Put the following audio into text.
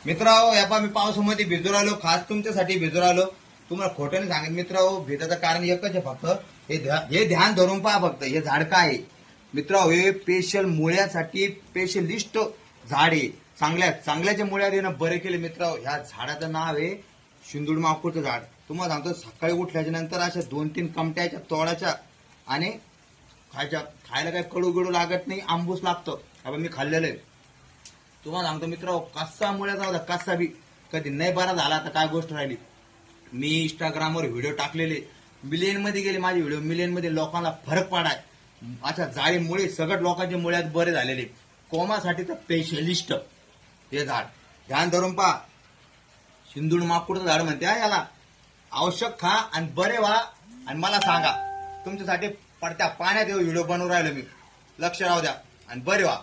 मित्रांनो, या पा मी पावसामध्ये भिजू राहिलो, खास तुमच्यासाठी भिजू राहिलो. तुम्हाला खोटं नाही सांगत मित्रांनो, भिजाचं कारण एकच आहे फक्त. हे ध्यान धरून पहा फक्त. हे झाड काय आहे मित्रांनो, हे स्पेशल मुळ्यासाठी स्पेशलिस्ट झाड आहे. चांगल्याच्या मुळ्या देणं बरे केले मित्रांनो. ह्या झाडाचं नाव आहे शिंदूड माकूडचं झाड. तुम्हाला सांगतो, सकाळी उठल्याच्या नंतर अशा 2-3 कमट्याच्या तोडाच्या आणि खायला काही कडू गिडू लागत नाही, आंबूस लागतं. आपण मी खाल्लेलं आहे. तुम्हाला सांगतो मित्रांनो, कसा मुळ्याचा होता, कसा बी कधी नाही बरा झाला तर काय गोष्ट राहिली. मी इंस्टाग्रामवर व्हिडिओ टाकलेले, मिलियन मध्ये गेले माझे व्हिडिओ, मिलियन मध्ये लोकांना फरक पडाय. अशा जाळीमुळे सगळ्या लोकांचे मुळ्यात बरे झालेले. कोमासाठी तर स्पेशलिस्ट हे झाड. ध्यान धरून पहा. शिंदूड माकूडचं झाड म्हणते याला. आवश्यक खा आणि बरे व्हा आणि मला सांगा. तुमच्यासाठी पडत्या पाण्यात व्हिडिओ बनवून राहिलो मी. लक्ष राहू द्या आणि बरे व्हा.